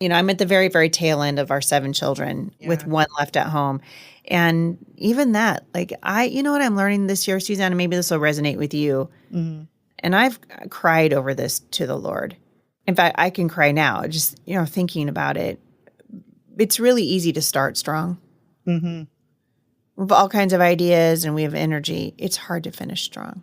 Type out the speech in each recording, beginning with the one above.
I'm at the very, very tail end of our 7 children with one left at home. And even that, you know what I'm learning this year, Suzanne, and maybe this will resonate with you. Mm-hmm. And I've cried over this to the Lord. In fact, I can cry now, just, thinking about it. It's really easy to start strong. Mm-hmm. We have all kinds of ideas and we have energy. It's hard to finish strong.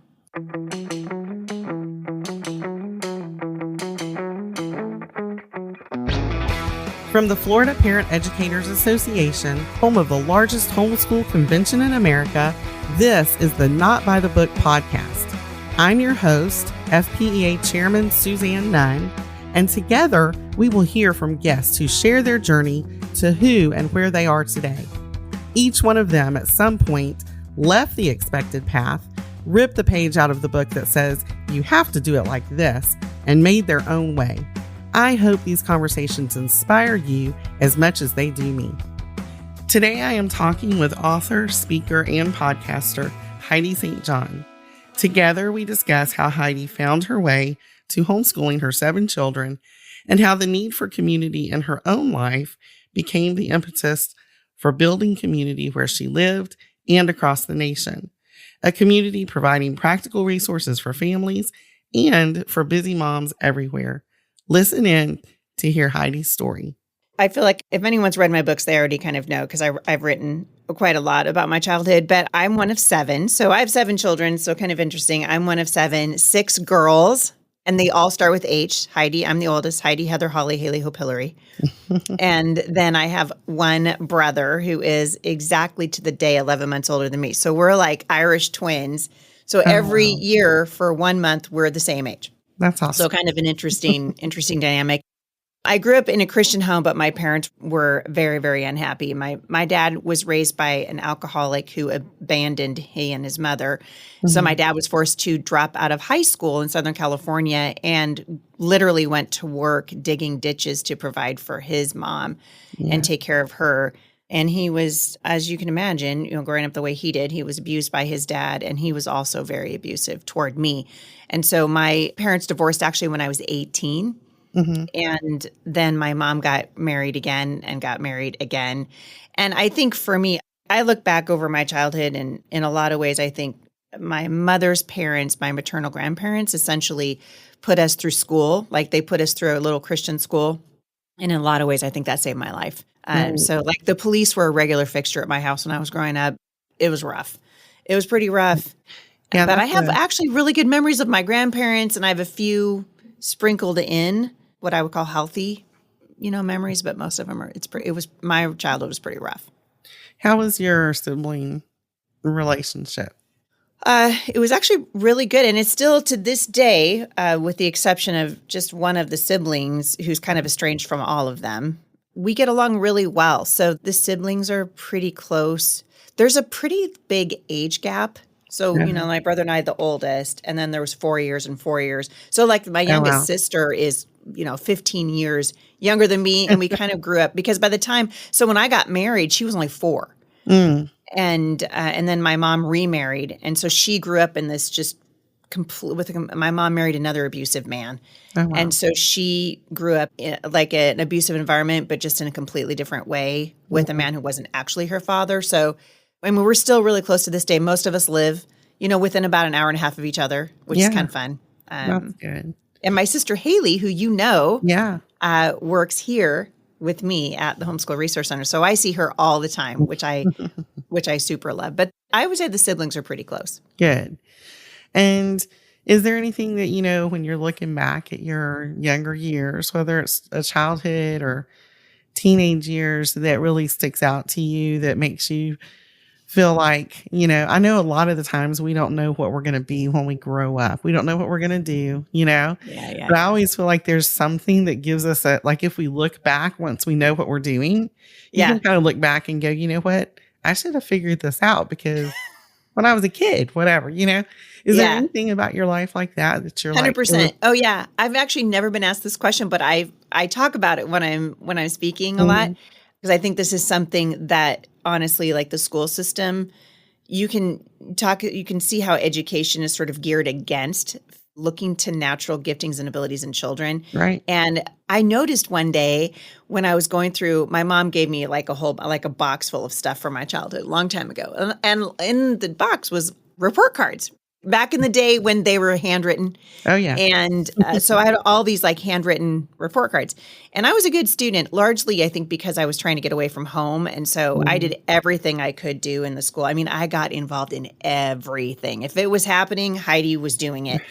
From the Florida Parent Educators Association, home of the largest homeschool convention in America, this is the Not by the Book podcast. I'm your host, FPEA Chairman Suzanne Nunn, and together we will hear from guests who share their journey to who and where they are today. Each one of them at some point left the expected path, ripped the page out of the book that says you have to do it like this, and made their own way. I hope these conversations inspire you as much as they do me. Today I am talking with author, speaker, and podcaster Heidi St. Together we discuss how Heidi found her way to homeschooling her 7 children and how the need for community in her own life became the impetus for building community where she lived and across the nation. A community providing practical resources for families and for busy moms everywhere. Listen in to hear Heidi's story. I feel like if anyone's read my books, they already kind of know because I've written quite a lot about my childhood, but I'm one of 7. So I have 7 children, so kind of interesting. I'm one of 7, 6 girls, and they all start with H. Heidi, I'm the oldest. Heidi, Heather, Holly, Haley, Hope, Hillary. And then I have one brother who is exactly to the day 11 months older than me. So we're like Irish twins. So every year for 1 month, we're the same age. That's awesome. So kind of an interesting dynamic. I grew up in a Christian home, but my parents were very, very unhappy. My dad was raised by an alcoholic who abandoned he and his mother. Mm-hmm. So my dad was forced to drop out of high school in Southern California and literally went to work digging ditches to provide for his mom and take care of her. And he was, as you can imagine, growing up the way he did, he was abused by his dad, and he was also very abusive toward me. And so my parents divorced actually when I was 18. Mm-hmm. And then my mom got married again and got married again. And I think for me, I look back over my childhood, and in a lot of ways, I think my mother's parents, my maternal grandparents, essentially put us through school. Like they put us through a little Christian school. And in a lot of ways, I think that saved my life. So like the police were a regular fixture at my house when I was growing up. It was rough. It was pretty rough. Yeah, but I have actually really good memories of my grandparents, and I have a few sprinkled in what I would call healthy, memories, but most of them are, my childhood was pretty rough. How was your sibling relationship? It was actually really good. And it's still to this day, with the exception of just one of the siblings who's kind of estranged from all of them, we get along really well. So the siblings are pretty close. There's a pretty big age gap. So, my brother and I, the oldest, and then there was 4 years and 4 years. So like my youngest sister is, 15 years younger than me. And we kind of grew up because by the time, so when I got married, she was only 4. And then my mom remarried. And so she grew up in this just my mom married another abusive man. Oh, wow. And so she grew up in like an abusive environment, but just in a completely different way with a man who wasn't actually her father. So, we're still really close to this day. Most of us live, within about an hour and a half of each other, which is kind of fun. That's good. And my sister Haley, who works here with me at the Homeschool Resource Center. So I see her all the time, which I super love. But I would say the siblings are pretty close. Good. And is there anything that, when you're looking back at your younger years, whether it's a childhood or teenage years, that really sticks out to you, that makes you feel like, I know a lot of the times we don't know what we're going to be when we grow up. We don't know what we're going to do, Yeah. But I always feel like there's something that gives us if we look back, once we know what we're doing, you can kind of look back and go, you know what? I should have figured this out because when I was a kid, whatever, Is there anything about your life like that you're 100%. like? Oh yeah. I've actually never been asked this question, but I talk about it when I'm speaking a lot, because I think this is something that honestly, like the school system, you can see how education is sort of geared against looking to natural giftings and abilities in children. Right. And I noticed one day when I was going through, my mom gave me like a box full of stuff from my childhood a long time ago. And in the box was report cards back in the day when they were handwritten. Oh, yeah. And so I had all these like handwritten report cards. And I was a good student, largely, I think, because I was trying to get away from home. And so I did everything I could do in the school. I mean, I got involved in everything. If it was happening, Heidi was doing it.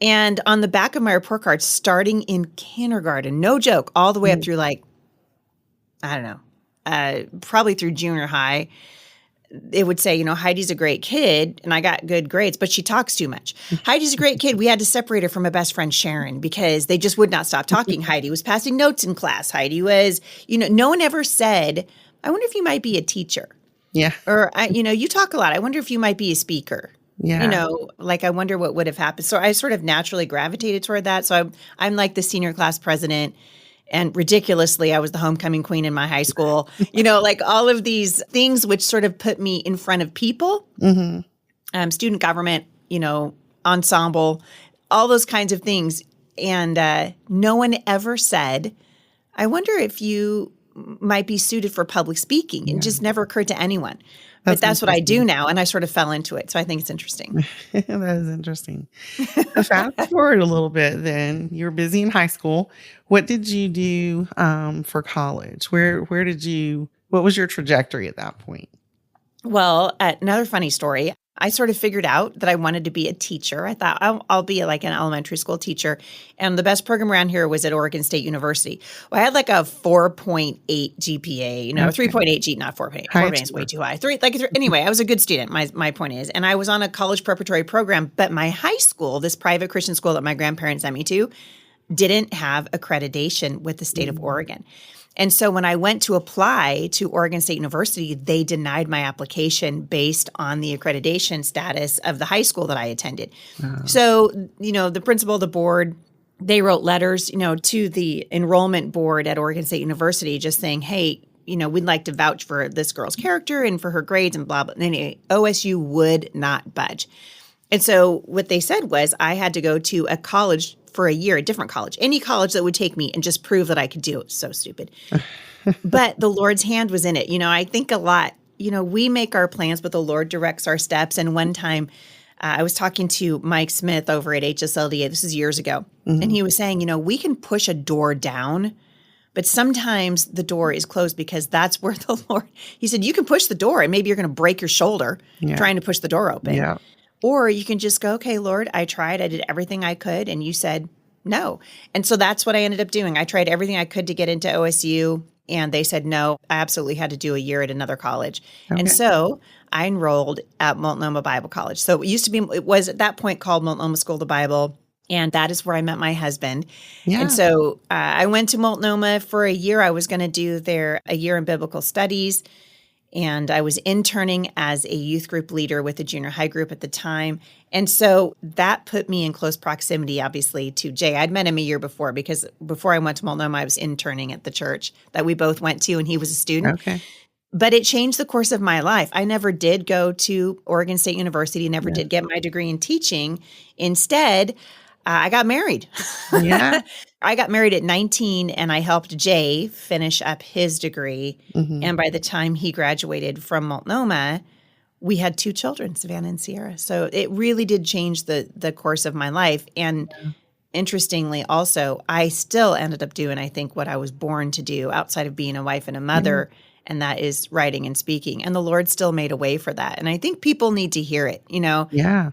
And on the back of my report card, starting in kindergarten, no joke, all the way up through like, I don't know, probably through junior high, it would say, Heidi's a great kid and I got good grades, but she talks too much. Heidi's a great kid. We had to separate her from her best friend, Sharon, because they just would not stop talking. Heidi was passing notes in class. Heidi was, no one ever said, I wonder if you might be a teacher. Yeah. Or, you talk a lot. I wonder if you might be a speaker. Yeah. I wonder what would have happened. So I sort of naturally gravitated toward that. So I'm like the senior class president. And ridiculously, I was the homecoming queen in my high school, like all of these things which sort of put me in front of people, student government, ensemble, all those kinds of things. And no one ever said, I wonder if you might be suited for public speaking. It just never occurred to anyone. But that's what I do now. And I sort of fell into it. So I think it's interesting. That is interesting. So fast forward a little bit then. You were busy in high school. What did you do for college? What was your trajectory at that point? Well, another funny story. I sort of figured out that I wanted to be a teacher. I thought I'll be like an elementary school teacher. And the best program around here was at Oregon State University. Well, I had like a 4.8 GPA, 3.8 G, not 4.8. 4.8 is way too high. Anyway, I was a good student, my point is. And I was on a college preparatory program, but my high school, this private Christian school that my grandparents sent me to, didn't have accreditation with the state of Oregon. And so when I went to apply to Oregon State University, they denied my application based on the accreditation status of the high school that I attended. So, the principal, the board, they wrote letters, to the enrollment board at Oregon State University just saying, hey, we'd like to vouch for this girl's character and for her grades and blah, blah. And anyway, OSU would not budge. And so what they said was I had to go to a college for a year, a different college, any college that would take me and just prove that I could do it. So stupid. But the Lord's hand was in it. I think a lot, we make our plans, but the Lord directs our steps. And one time I was talking to Mike Smith over at HSLDA. This is years ago. And he was saying, we can push a door down, but sometimes the door is closed because that's where the Lord, he said, you can push the door and maybe you're going to break your shoulder trying to push the door open. Yeah. Or you can just go, okay, Lord, I tried. I did everything I could. And you said no. And so that's what I ended up doing. I tried everything I could to get into OSU. And they said no. I absolutely had to do a year at another college. Okay. And so I enrolled at Multnomah Bible College. So it was at that point called Multnomah School of the Bible. And that is where I met my husband. Yeah. And so I went to Multnomah for a year. I was going to do there a year in biblical studies. And I was interning as a youth group leader with the junior high group at the time. And so that put me in close proximity, obviously, to Jay. I'd met him a year before because before I went to Multnomah, I was interning at the church that we both went to, and he was a student. Okay. But it changed the course of my life. I never did go to Oregon State University, never did get my degree in teaching. Instead, I got married. Yeah. I got married at 19 and I helped Jay finish up his degree. And by the time he graduated from Multnomah, we had 2 children, Savannah and Sierra. So it really did change the course of my life. And interestingly, also, I still ended up doing, I think, what I was born to do outside of being a wife and a mother. And that is writing and speaking. And the Lord still made a way for that. And I think people need to hear it, Yeah.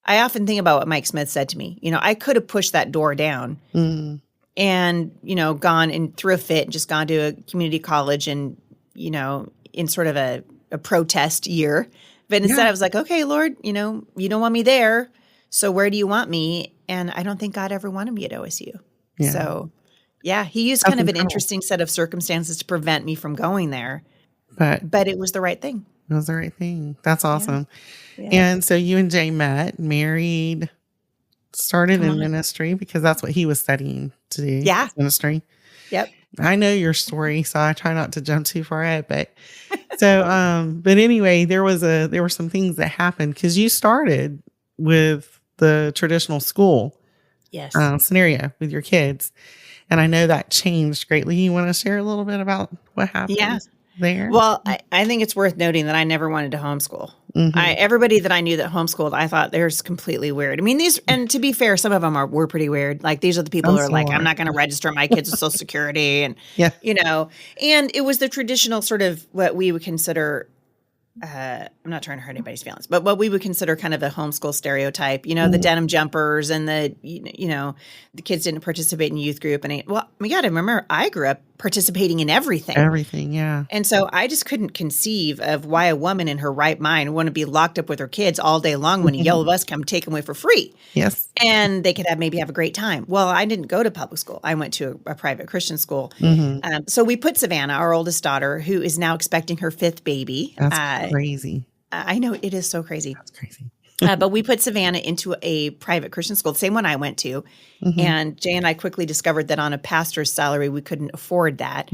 I often think about what Mike Smith said to me. I could have pushed that door down and, gone and threw a fit and just gone to a community college and, in sort of a protest year. But instead I was like, okay, Lord, you don't want me there. So where do you want me? And I don't think God ever wanted me at OSU. Yeah. So, he used kind of an interesting set of circumstances to prevent me from going there. But it was the right thing. It was the right thing. That's awesome. Yeah. And so you and Jay met, married, started in ministry because that's what he was studying to do. Yeah. Ministry. Yep. I know your story, so I try not to jump too far ahead. But but anyway, there were some things that happened because you started with the traditional school Yes. scenario with your kids. And I know that changed greatly. You want to share a little bit about what Yeah. happened there? Well, I think it's worth noting that I never wanted to homeschool. Mm-hmm. Everybody that I knew that homeschooled, I thought they're just completely weird. I mean, and to be fair, some of them were pretty weird. Like these are the people Some who are like, still I'm are. not going to register my kids with Social Security, and Yeah. and it was the traditional sort of what we would consider. I'm not trying to hurt anybody's feelings, but what we would consider kind of a homeschool stereotype, the denim jumpers and the kids didn't participate in youth group. And we got to remember, I grew up participating in everything. Everything, yeah. And so I just couldn't conceive of why a woman in her right mind would want to be locked up with her kids all day long when a yellow bus come take them away for free. Yes. And they could maybe have a great time. Well, I didn't go to public school. I went to a private Christian school. So we put Savannah, our oldest daughter, who is now expecting her 5th baby. That's crazy. I know, it is so crazy. That's crazy. But we put Savannah into a private Christian school, the same one I went to. And Jay and I quickly discovered that on a pastor's salary, we couldn't afford that.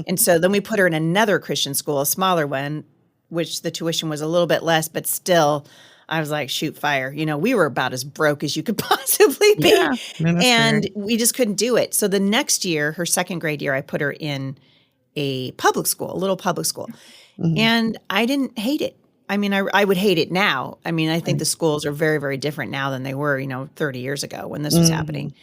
And so then we put her in another Christian school, a smaller one, which the tuition was a little bit less, but still, I was like, shoot fire. We were about as broke as you could possibly be. Yeah, and we just couldn't do it. So the next year, her 2nd grade year, I put her in a public school, a little public school. And I didn't hate it. I mean, I would hate it now. I mean, I think the schools are very, very different now than they were, 30 years ago when this was happening.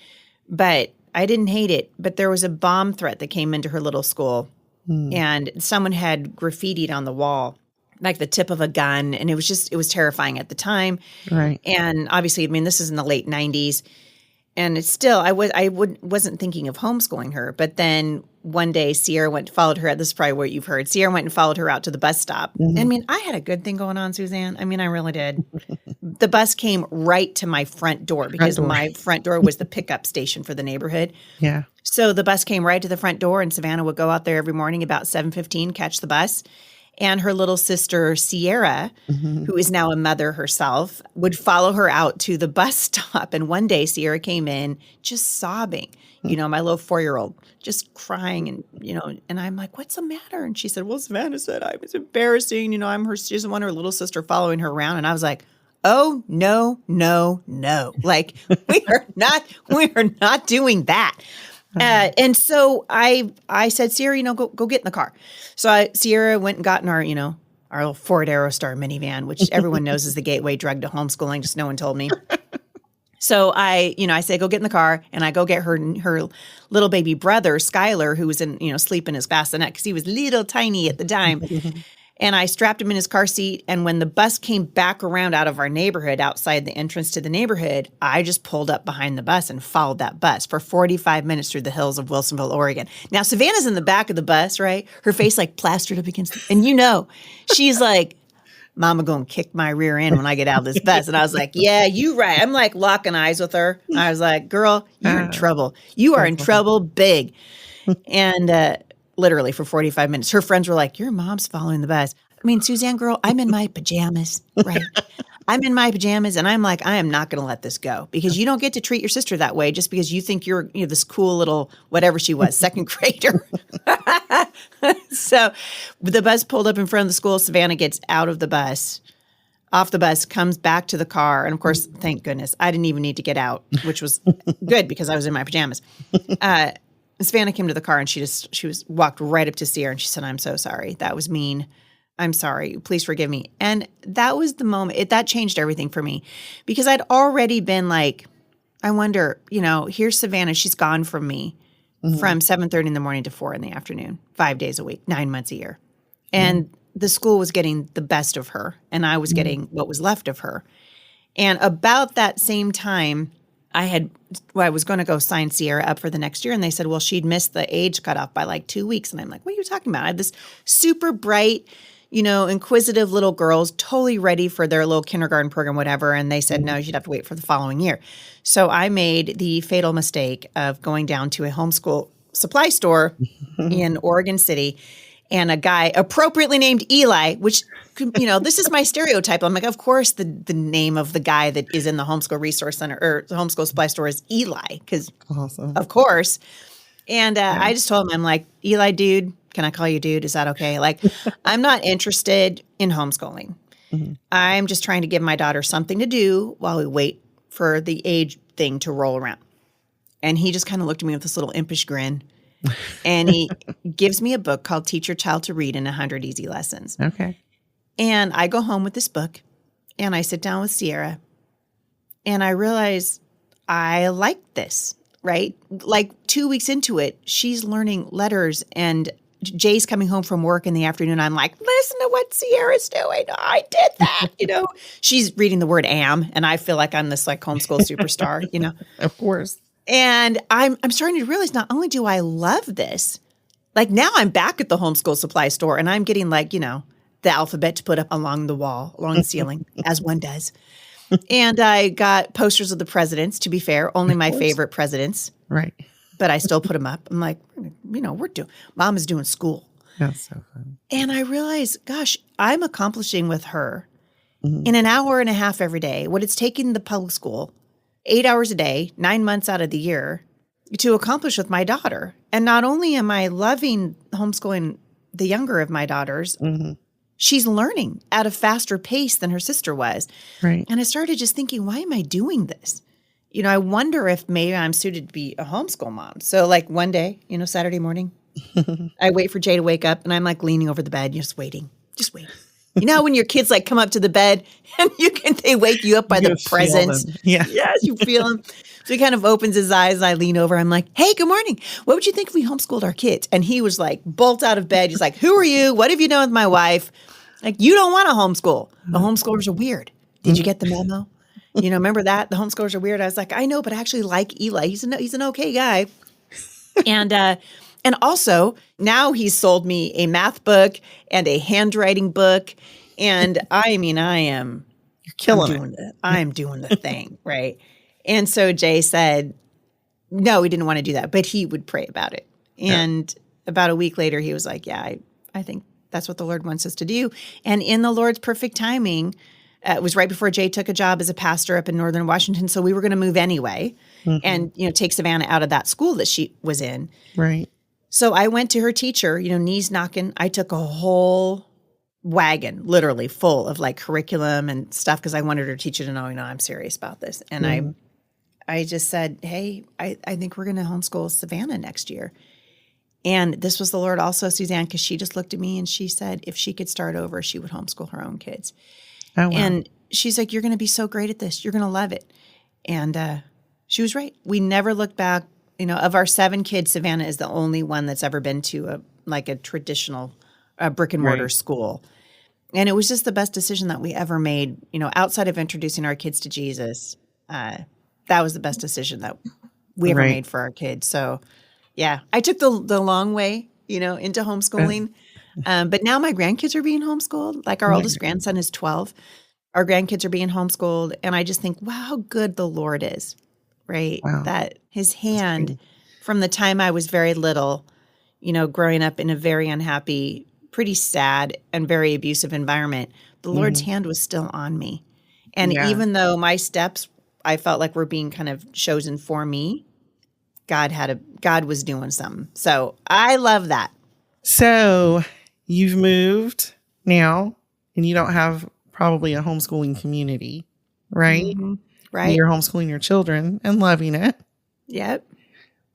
But I didn't hate it. But there was a bomb threat that came into her little school. And someone had graffitied on the wall, like the tip of a gun. And it was terrifying at the time. Right. And obviously, I mean, this is in the late 90s. And it's still, I wasn't thinking of homeschooling her. But then one day, Sierra followed her. This is probably what you've heard. Sierra went and followed her out to the bus stop. I mean, I had a good thing going on, Suzanne. I mean, I really did. The bus came right to my front door because my front door was the pickup station for the neighborhood. Yeah. So the bus came right to the front door, and Savannah would go out there every morning about 7:15, catch the bus. And her little sister, Sierra, who is now a mother herself, would follow her out to the bus stop. And one day, Sierra came in just sobbing, my little 4-year-old, just crying. And, and I'm like, what's the matter? And she said, well, Savannah said I was embarrassing. She doesn't want her little sister following her around. And I was like, oh, no, no, no. Like, we are not doing that. And so I said, Sierra, go get in the car. So Sierra went and got in our little Ford Aerostar minivan, which everyone knows is the gateway drug to homeschooling. Just no one told me. So I say, go get in the car, and I go get her little baby brother, Skylar, who was sleeping in his bassinet because he was little tiny at the time. And I strapped him in his car seat. And when the bus came back around out of our neighborhood, outside the entrance to the neighborhood, I just pulled up behind the bus and followed that bus for 45 minutes through the hills of Wilsonville, Oregon. Now, Savannah's in the back of the bus, right? Her face like plastered up against it. And she's like, Mama gonna kick my rear end when I get out of this bus. And I was like, yeah, you right. I'm like locking eyes with her. I was like, girl, you're in trouble. You are in trouble big. And literally for 45 minutes, her friends were like, your mom's following the bus. I mean, Suzanne, girl, I'm in my pajamas, right? I'm in my pajamas, and I'm like, I am not going to let this go, because you don't get to treat your sister that way just because you think you're this cool little whatever she was, 2nd grader. So the bus pulled up in front of the school. Savannah gets out of the bus, off the bus, comes back to the car. And of course, thank goodness, I didn't even need to get out, which was good because I was in my pajamas. Savannah came to the car, and she walked right up to Sierra, and she said, I'm so sorry. That was mean. I'm sorry. Please forgive me. And that was the moment. That changed everything for me, because I'd already been like, I wonder, here's Savannah. She's gone from me from 7:30 in the morning to 4 in the afternoon, 5 days a week, 9 months a year. And the school was getting the best of her, and I was getting what was left of her. And about that same time, I was going to go sign Sierra up for the next year. And they said, well, she'd missed the age cutoff by like 2 weeks. And I'm like, what are you talking about? I had this super bright, inquisitive little girls, totally ready for their little kindergarten program, whatever. And they said, no, you'd have to wait for the following year. So I made the fatal mistake of going down to a homeschool supply store in Oregon City. And a guy appropriately named Eli, which, this is my stereotype. I'm like, of course, the name of the guy that is in the homeschool resource center or the homeschool supply store is Eli, because of course. And I just told him, I'm like, Eli, dude, can I call you dude? Is that okay? Like, I'm not interested in homeschooling. I'm just trying to give my daughter something to do while we wait for the age thing to roll around. And he just kind of looked at me with this little impish grin. And he gives me a book called Teach Your Child to Read in 100 Easy Lessons. Okay. And I go home with this book and I sit down with Sierra and I realize I like this, right? Like 2 weeks into it, she's learning letters and Jay's coming home from work in the afternoon. I'm like, listen to what Sierra's doing. I did that. She's reading the word am. And I feel like I'm this like homeschool superstar, Of course. And I'm starting to realize not only do I love this, like now I'm back at the homeschool supply store and I'm getting like, the alphabet to put up along the wall, along the ceiling, as one does. And I got posters of the presidents, to be fair, only my favorite presidents. Right. But I still put them up. I'm like, Mom is doing school. That's so fun. And I realized, gosh, I'm accomplishing with her in an hour and a half every day what it's taking the public school 8 hours a day, 9 months out of the year to accomplish with my daughter. And not only am I loving homeschooling the younger of my daughters, she's learning at a faster pace than her sister was. Right. And I started just thinking, why am I doing this? I wonder if maybe I'm suited to be a homeschool mom. So like one day, Saturday morning, I wait for Jay to wake up and I'm like leaning over the bed, just waiting. When your kids like come up to the bed and they wake you up by the presence. Yeah. Yes, you feel them. So he kind of opens his eyes. I lean over. I'm like, hey, good morning. What would you think if we homeschooled our kids? And he was like, bolt out of bed. He's like, who are you? What have you done with my wife? Like, you don't want to homeschool. The homeschoolers are weird. Did you get the memo? Remember that? The homeschoolers are weird. I was like, I know, but I actually like Eli. He's an okay guy. And also, now he's sold me a math book and a handwriting book. And I am You're killing it. I'm doing the thing, right? And so Jay said, no, he didn't want to do that, but he would pray about it. And about a week later, he was like, yeah, I think that's what the Lord wants us to do. And in the Lord's perfect timing, it was right before Jay took a job as a pastor up in Northern Washington. So we were going to move anyway and, take Savannah out of that school that she was in. Right. So I went to her teacher, knees knocking. I took a whole wagon, literally full of like curriculum and stuff because I wanted her teacher to know, I'm serious about this. And I just said, hey, I think we're going to homeschool Savannah next year. And this was the Lord also, Suzanne, because she just looked at me and she said if she could start over, she would homeschool her own kids. Oh, wow. And she's like, you're going to be so great at this. You're going to love it. And she was right. We never looked back. Of our 7 kids, Savannah is the only one that's ever been to a traditional brick and mortar school. And it was just the best decision that we ever made, outside of introducing our kids to Jesus. That was the best decision that we ever made for our kids. So, yeah, I took the long way, into homeschooling. But now my grandkids are being homeschooled. Like our oldest grandson is 12. Our grandkids are being homeschooled. And I just think, wow, how good the Lord is, right? Wow. That his hand from the time I was very little, growing up in a very unhappy, pretty sad and very abusive environment, the Lord's hand was still on me. And even though my steps, I felt like were being kind of chosen for me, God was doing something. So I love that. So you've moved now and you don't have probably a homeschooling community, right? Right. You're homeschooling your children and loving it. Yep.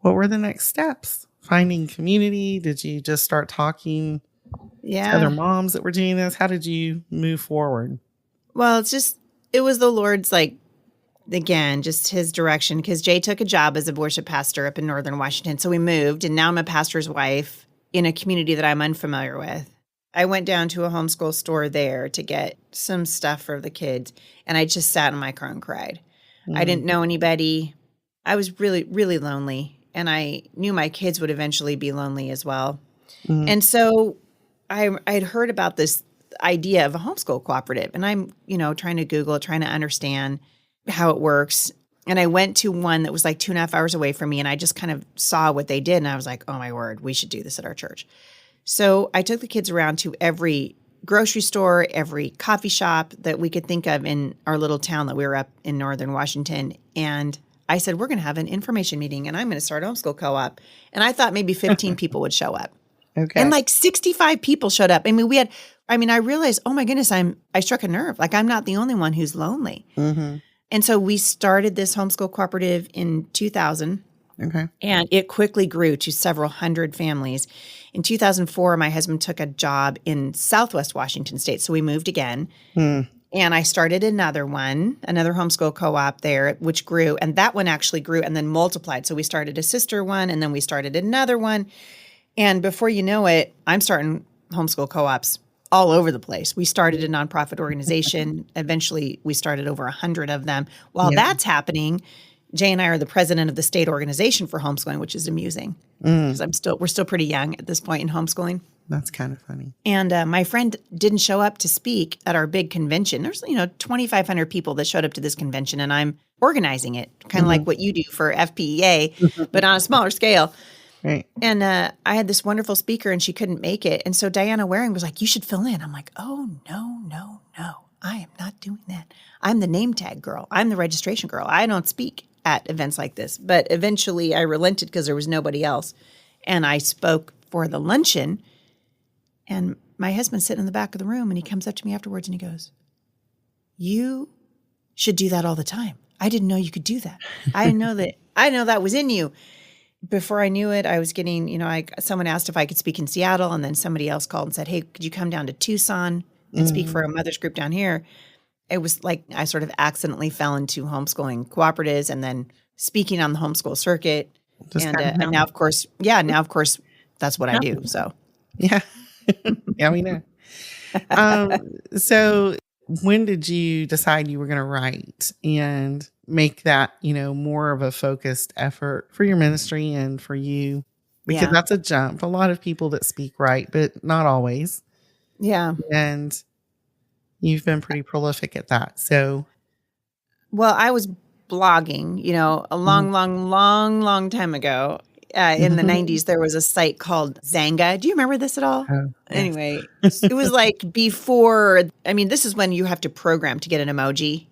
What were the next steps? Finding community? Did you just start talking to other moms that were doing this? How did you move forward? Well, it was the Lord's, again, just his direction, because Jay took a job as a worship pastor up in Northern Washington. So we moved, and now I'm a pastor's wife in a community that I'm unfamiliar with. I went down to a homeschool store there to get some stuff for the kids, and I just sat in my car and cried. I didn't know anybody. I was really, really lonely, and I knew my kids would eventually be lonely as well. And so I'd heard about this idea of a homeschool cooperative, and I'm, trying to Google it, trying to understand how it works. And I went to one that was like 2.5 hours away from me, and I just kind of saw what they did, and I was like, oh my word, we should do this at our church. So I took the kids around to every grocery store, every coffee shop that we could think of in our little town that we were up in Northern Washington. And I said, we're going to have an information meeting, and I'm going to start a homeschool co-op. And I thought maybe 15 people would show up. Okay. And like 65 people showed up. I realized, oh my goodness, I struck a nerve. Like I'm not the only one who's lonely. And so we started this homeschool cooperative in 2000. Okay. And it quickly grew to several hundred families. In 2004, my husband took a job in Southwest Washington State. So we moved again. Hmm. And I started another homeschool co-op there, which grew. And that one actually grew and then multiplied. So we started a sister one, and then we started another one. And before you know it, I'm starting homeschool co-ops all over the place. We started a nonprofit organization. Eventually, we started over 100 of them. While that's happening, Jay and I are the president of the state organization for homeschooling, which is amusing because we're still pretty young at this point in homeschooling. That's kind of funny. And my friend didn't show up to speak at our big convention. There's 2,500 people that showed up to this convention, and I'm organizing it, kind of like what you do for FPEA, but on a smaller scale. Right. And I had this wonderful speaker, and she couldn't make it. And so Diana Waring was like, "You should fill in." I'm like, "Oh, no. I am not doing that. I'm the name tag girl. I'm the registration girl. I don't speak at events like this." But eventually I relented because there was nobody else. And I spoke for the luncheon. And my husband's sitting in the back of the room, and he comes up to me afterwards and he goes, "You should do that all the time. I didn't know you could do that. I know that was in you." Before I knew it, I was getting, someone asked if I could speak in Seattle, and then somebody else called and said, "Hey, could you come down to Tucson and speak for a mother's group down here?" It was like I sort of accidentally fell into homeschooling cooperatives and then speaking on the homeschool circuit. And now, of course, that's what I do. So, yeah. Yeah, we know. So when did you decide you were going to write and make that, more of a focused effort for your ministry and for you? Because that's a jump. A lot of people that speak write, but not always. Yeah. And you've been pretty prolific at that. So, well, I was blogging, a long time ago. In the 90s, there was a site called Zanga. Do you remember this at all? Oh, yes. Anyway, it was like before, this is when you have to program to get an emoji,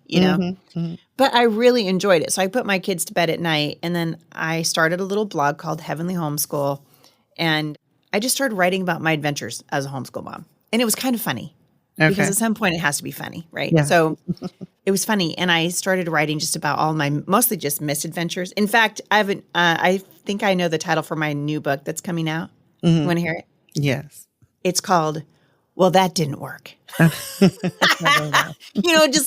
But I really enjoyed it. So I put my kids to bed at night, and then I started a little blog called Heavenly Homeschool. And I just started writing about my adventures as a homeschool mom. And it was kind of funny. Okay. Because at some point it has to be funny, right? Yeah. So it was funny. And I started writing just about all my, mostly just misadventures. In fact, I think I know the title for my new book that's coming out. You want to hear it? Yes. It's called, "Well, That Didn't Work." Just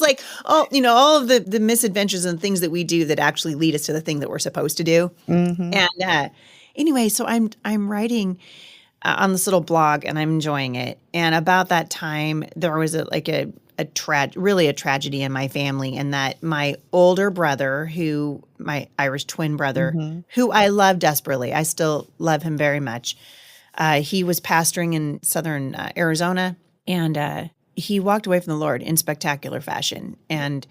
like, all of the misadventures and things that we do that actually lead us to the thing that we're supposed to do. And anyway, so I'm writing on this little blog, and I'm enjoying it. And about that time, there was a tragedy in my family, in that my older brother, my Irish twin brother, who I love desperately, I still love him very much. He was pastoring in southern Arizona, and he walked away from the Lord in spectacular fashion, and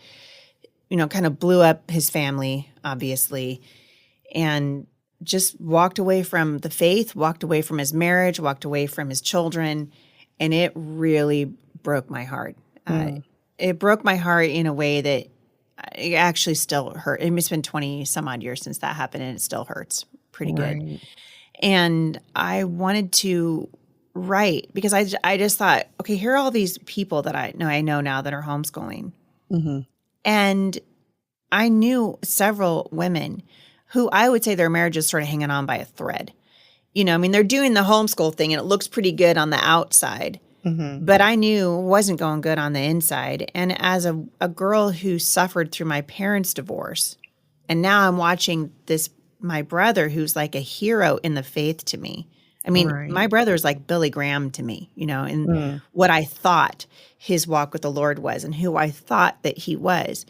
kind of blew up his family, obviously, and just walked away from the faith, walked away from his marriage, walked away from his children. And it really broke my heart. It broke my heart in a way that it actually still hurt. It's been 20 some odd years since that happened, and it still hurts pretty good. And I wanted to write because I just thought, okay, here are all these people that I know now that are homeschooling. And I knew several women who I would say their marriage is sort of hanging on by a thread. They're doing the homeschool thing, and it looks pretty good on the outside. But I knew it wasn't going good on the inside. And as a girl who suffered through my parents' divorce, and now I'm watching my brother, who's like a hero in the faith to me. My brother is like Billy Graham to me, and what I thought his walk with the Lord was and who I thought that he was.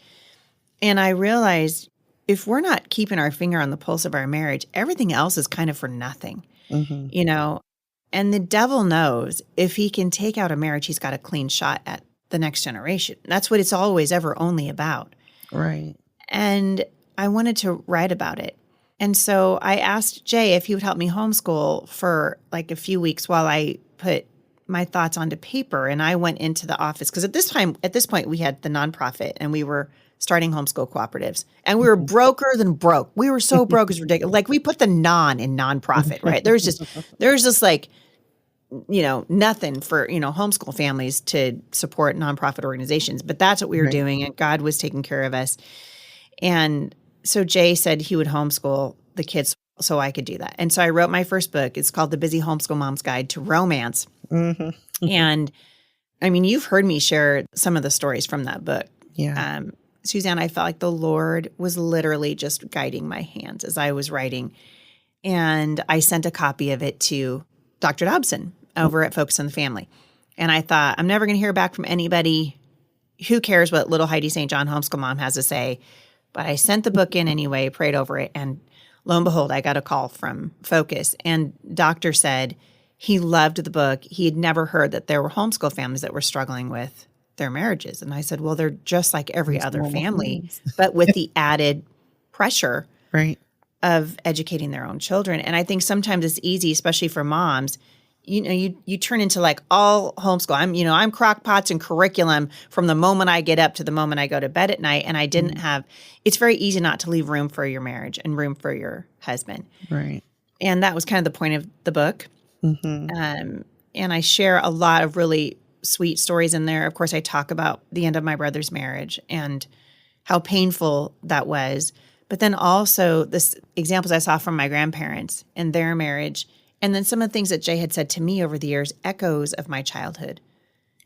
And I realized, if we're not keeping our finger on the pulse of our marriage, everything else is kind of for nothing, And the devil knows if he can take out a marriage, he's got a clean shot at the next generation. That's what it's always ever only about. Right. And I wanted to write about it. And so I asked Jay if he would help me homeschool for like a few weeks while I put my thoughts onto paper. And I went into the office because at this point, we had the nonprofit, and we were starting homeschool cooperatives, and we were broker than broke. We were so broke, it's ridiculous. Like, we put the non in nonprofit, right? There's just like, nothing for, homeschool families to support nonprofit organizations, but that's what we were doing, and God was taking care of us. And so Jay said he would homeschool the kids so I could do that. And so I wrote my first book. It's called The Busy Homeschool Mom's Guide to Romance. Mm-hmm. And I mean, you've heard me share some of the stories from that book. Yeah. Suzanne, I felt like the Lord was literally just guiding my hands as I was writing. And I sent a copy of it to Dr. Dobson over at Focus on the Family. And I thought, I'm never going to hear back from anybody. Who cares what little Heidi St. John homeschool mom has to say? But I sent the book in anyway, prayed over it. And lo and behold, I got a call from Focus. And Doctor said he loved the book. He had never heard that there were homeschool families that were struggling with their marriages. And I said, well, they're just like every other family, but with the added pressure Right. of educating their own children. And I think sometimes it's easy, especially for moms, you turn into like all homeschool. I'm crock pots and curriculum from the moment I get up to the moment I go to bed at night. And I didn't have, it's very easy not to leave room for your marriage and room for your husband. Right. And that was kind of the point of the book. And I share a lot of really sweet stories in there. Of course, I talk about the end of my brother's marriage and how painful that was. But then also this examples I saw from my grandparents and their marriage. And then some of the things that Jay had said to me over the years, echoes of my childhood.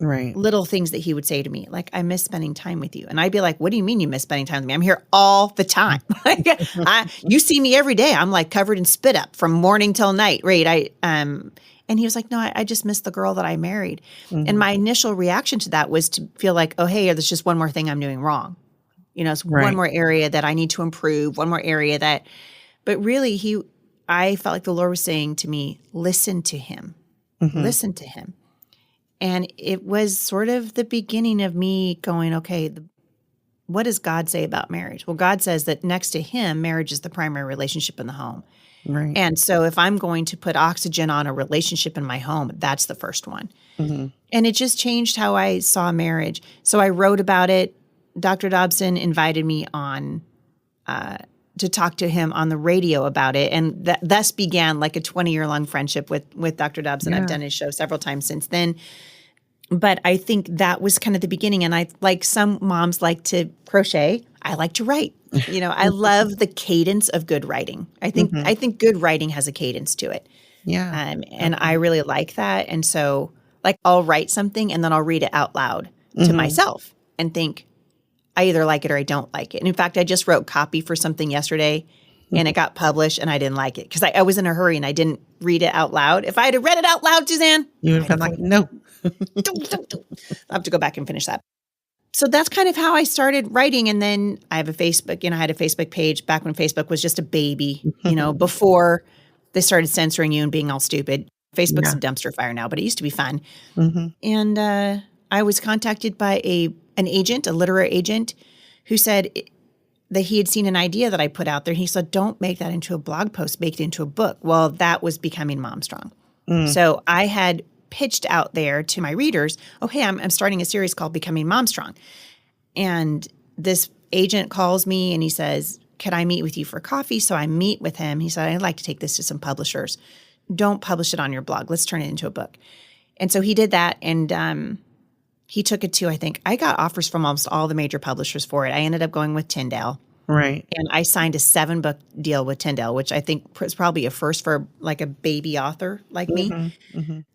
Right. Little things that he would say to me, like, I miss spending time with you. And I'd be like, what do you mean you miss spending time with me? I'm here all the time. You see me every day. I'm like covered in spit up from morning till night. Right. And he was like, no, I just miss the girl that I married. And my initial reaction to that was to feel like, oh, hey, there's just one more thing I'm doing wrong. It's one more area that I need to improve, one more area that, but really I felt like the Lord was saying to me, listen to him, listen to him. And it was sort of the beginning of me going, okay, what does God say about marriage? Well, God says that next to him, marriage is the primary relationship in the home. Right. And so if I'm going to put oxygen on a relationship in my home, that's the first one. And it just changed how I saw marriage. So I wrote about it. Dr. Dobson invited me on to talk to him on the radio about it. And thus began like a 20-year-long friendship with Dr. Dobson. Yeah. I've done his show several times since then. But I think that was kind of the beginning. And I, like some moms like to crochet, I like to write. I love the cadence of good writing. I think good writing has a cadence to it. Yeah. And I really like that. And so like I'll write something and then I'll read it out loud to myself and think, I either like it or I don't like it. And in fact, I just wrote copy for something yesterday and it got published and I didn't like it because I was in a hurry and I didn't read it out loud. If I had read it out loud, Suzanne, you would have been like, no. I'll have to go back and finish that. So that's kind of how I started writing. And then I have a Facebook, I had a Facebook page back when Facebook was just a baby, before they started censoring you and being all stupid. Facebook's a dumpster fire now, but it used to be fun. And I was contacted by an agent, a literary agent, who said that he had seen an idea that I put out there. He said, don't make that into a blog post, make it into a book. Well, that was Becoming Mom Strong. So I had pitched out there to my readers, oh, hey, I'm starting a series called Becoming Mom Strong. And this agent calls me and he says, could I meet with you for coffee? So I meet with him. He said, I'd like to take this to some publishers. Don't publish it on your blog. Let's turn it into a book. And so he did that. And he took it to, I got offers from almost all the major publishers for it. I ended up going with Tyndale. Right. And I signed a 7-book deal with Tyndale, which I think is probably a first for like a baby author like me.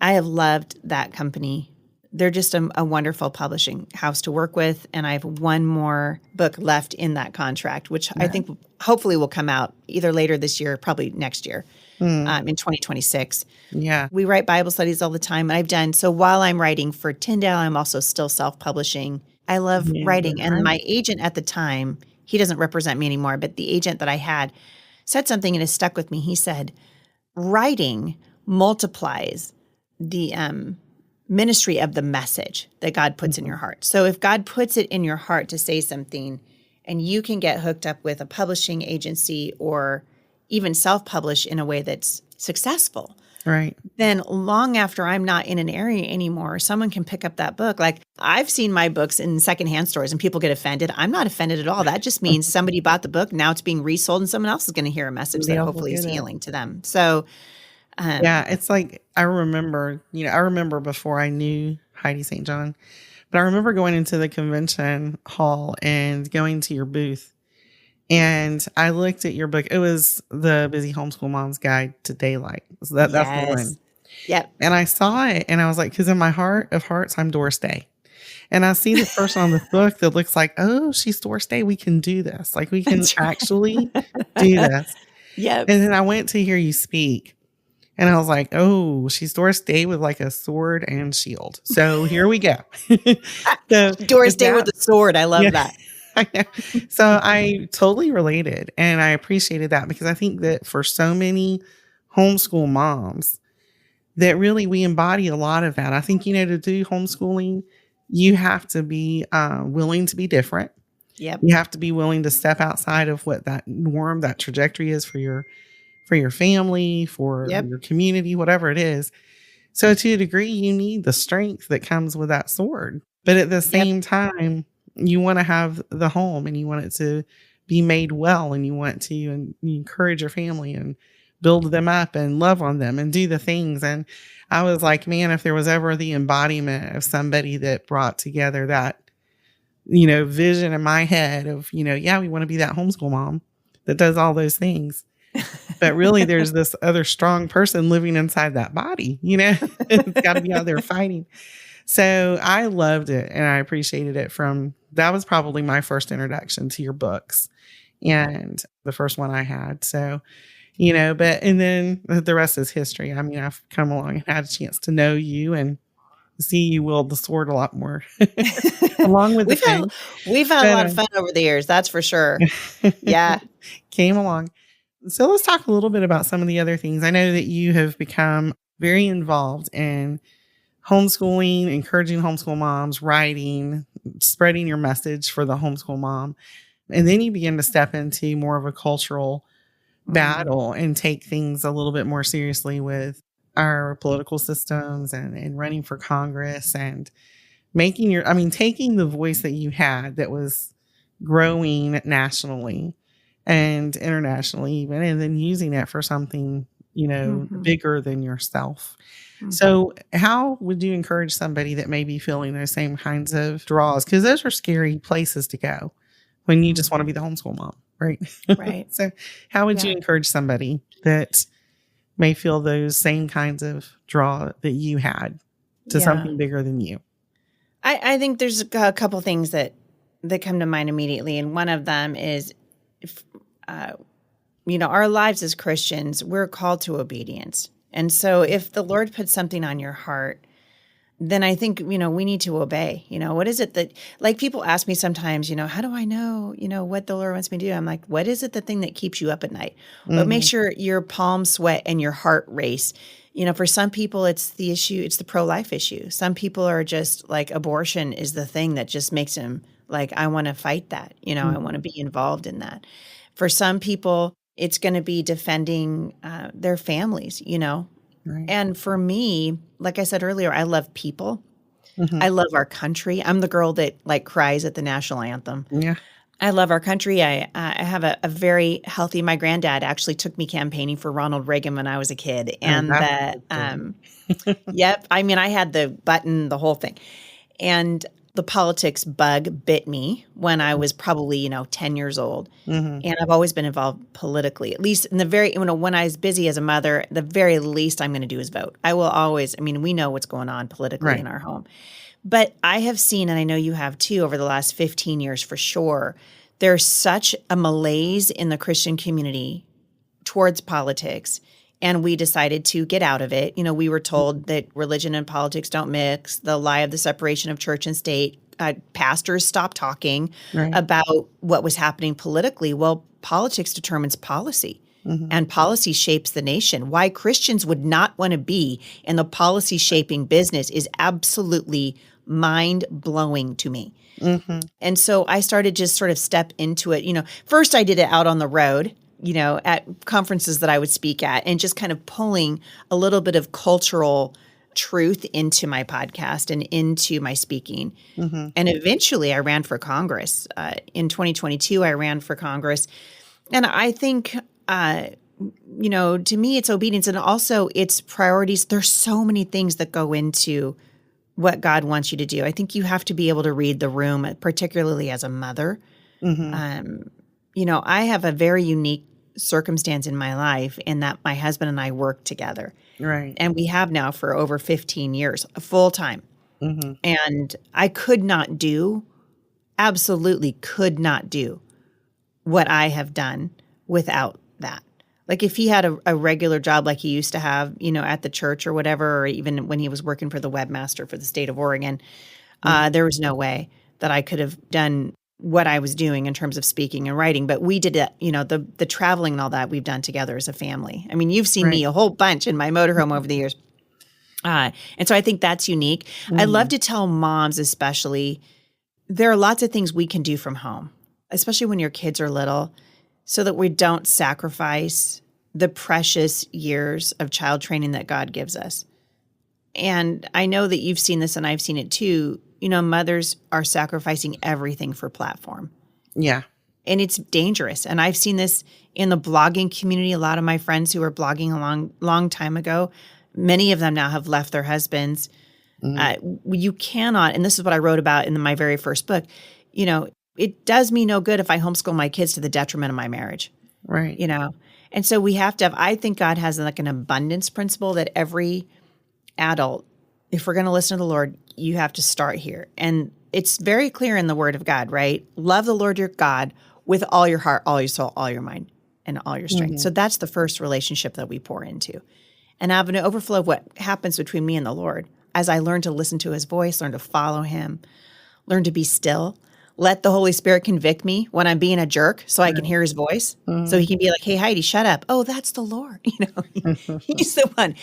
I have loved that company. They're just a wonderful publishing house to work with. And I have one more book left in that contract, which I think hopefully will come out either later this year, probably next year, in 2026. Yeah. We write Bible studies all the time. So while I'm writing for Tyndale, I'm also still self-publishing. I love writing. And my agent at the time, he doesn't represent me anymore, but the agent that I had said something and it stuck with me. He said, writing multiplies the ministry of the message that God puts in your heart. So if God puts it in your heart to say something and you can get hooked up with a publishing agency or even self-publish in a way that's successful, right? Then long after I'm not in an area anymore, someone can pick up that book. Like I've seen my books in secondhand stores and people get offended. I'm not offended at all. That just means somebody bought the book. Now it's being resold and someone else is going to hear a message that hopefully is healing to them. So it's like, I remember before I knew Heidi St. John, but I remember going into the convention hall and going to your booth And I looked at your book. It was the Busy Homeschool Mom's Guide to Daylight. So that's the one. Yep. And I saw it and I was like, because in my heart of hearts, I'm Doris Day. And I see this person on this book that looks like, oh, she's Doris Day. We can do this. Like we can actually do this. Yep. And then I went to hear you speak. And I was like, oh, she's Doris Day with like a sword and shield. So here we go. So Doris Day with a sword. I love that. So I totally related. And I appreciated that because I think that for so many homeschool moms, that really we embody a lot of that. I think, to do homeschooling, you have to be willing to be different. Yep. You have to be willing to step outside of what that norm, that trajectory is for your family, for your community, whatever it is. So to a degree, you need the strength that comes with that sword. But at the same time, you want to have the home and you want it to be made well and you want to encourage your family and build them up and love on them and do the things. And I was like, man, if there was ever the embodiment of somebody that brought together that, vision in my head of, we want to be that homeschool mom that does all those things. But really there's this other strong person living inside that body, it's got to be out there fighting. So I loved it and I appreciated it that was probably my first introduction to your books and the first one I had. So, and then the rest is history. I mean, I've come along and had a chance to know you and see you wield the sword a lot more along with we've had a lot of fun over the years. That's for sure. Yeah. Came along. So let's talk a little bit about some of the other things. I know that you have become very involved in homeschooling, encouraging homeschool moms, writing, spreading your message for the homeschool mom. And then you begin to step into more of a cultural battle and take things a little bit more seriously with our political systems and running for Congress and taking the voice that you had that was growing nationally and internationally even, and then using it for something, bigger than yourself. Mm-hmm. So how would you encourage somebody that may be feeling those same kinds of draws? Because those are scary places to go when you just want to be the homeschool mom, right? Right. So how would you encourage somebody that may feel those same kinds of draw that you had to something bigger than you? I think there's a couple things that come to mind immediately. And one of them is, our lives as Christians, we're called to obedience. And so if the Lord puts something on your heart, then I think, we need to obey. What is it that, like people ask me sometimes, how do I know, what the Lord wants me to do? I'm like, what is it, the thing that keeps you up at night? Mm-hmm. What makes your palms sweat and your heart race? For some people, it's the issue, it's the pro-life issue. Some people are just like, abortion is the thing that just makes them like, I want to fight that. I want to be involved in that. For some people, it's going to be defending their families, Right. And for me, like I said earlier, I love people. Mm-hmm. I love our country. I'm the girl that cries at the national anthem. Yeah. I love our country. I have a very healthy, my granddad actually took me campaigning for Ronald Reagan when I was a kid. And yep. I mean, I had the button, the whole thing. And the politics bug bit me when I was probably, 10 years old. Mm-hmm. And I've always been involved politically, at least in the when I was busy as a mother, the very least I'm going to do is vote. I will always, we know what's going on politically in our home. But I have seen, and I know you have too, over the last 15 years for sure, there's such a malaise in the Christian community towards politics. And we decided to get out of it. We were told that religion and politics don't mix, the lie of the separation of church and state. Pastors stopped talking about what was happening politically. Well, politics determines policy, and policy shapes the nation. Why Christians would not want to be in the policy shaping business is absolutely mind-blowing to me. Mm-hmm. And so I started just sort of step into it. First I did it out on the road, at conferences that I would speak at, and just kind of pulling a little bit of cultural truth into my podcast and into my speaking. Mm-hmm. And eventually I ran for Congress. In 2022, I ran for Congress. And I think, to me, it's obedience and also it's priorities. There's so many things that go into what God wants you to do. I think you have to be able to read the room, particularly as a mother. Mm-hmm. I have a very unique circumstance in my life in that my husband and I work together. Right. And we have now for over 15 years, full time. Mm-hmm. And I absolutely could not do what I have done without that. Like if he had a regular job like he used to have, at the church or whatever, or even when he was working for the webmaster for the state of Oregon, there was no way that I could have done what I was doing in terms of speaking and writing. But we did it, the traveling and all that we've done together as a family. I mean, you've seen me a whole bunch in my motorhome over the years. And so I think that's unique. I love to tell moms especially, there are lots of things we can do from home, especially when your kids are little, so that we don't sacrifice the precious years of child training that God gives us. And I know that you've seen this and I've seen it too. Mothers are sacrificing everything for platform. Yeah. And it's dangerous. And I've seen this in the blogging community. A lot of my friends who were blogging a long time ago, many of them now have left their husbands. You cannot, and this is what I wrote about in my very first book, it does me no good if I homeschool my kids to the detriment of my marriage. Right. And so we have to have, I think God has like an abundance principle that every adult, if we're going to listen to the Lord, you have to start here. And it's very clear in the Word of God, right? Love the Lord your God with all your heart, all your soul, all your mind, and all your strength. So that's the first relationship that we pour into. And I have an overflow of what happens between me and the Lord as I learn to listen to his voice, learn to follow him, learn to be still. Let the Holy Spirit convict me when I'm being a jerk so I can hear his voice. So he can be like, hey, Heidi, shut up. Oh, that's the Lord. He's the one.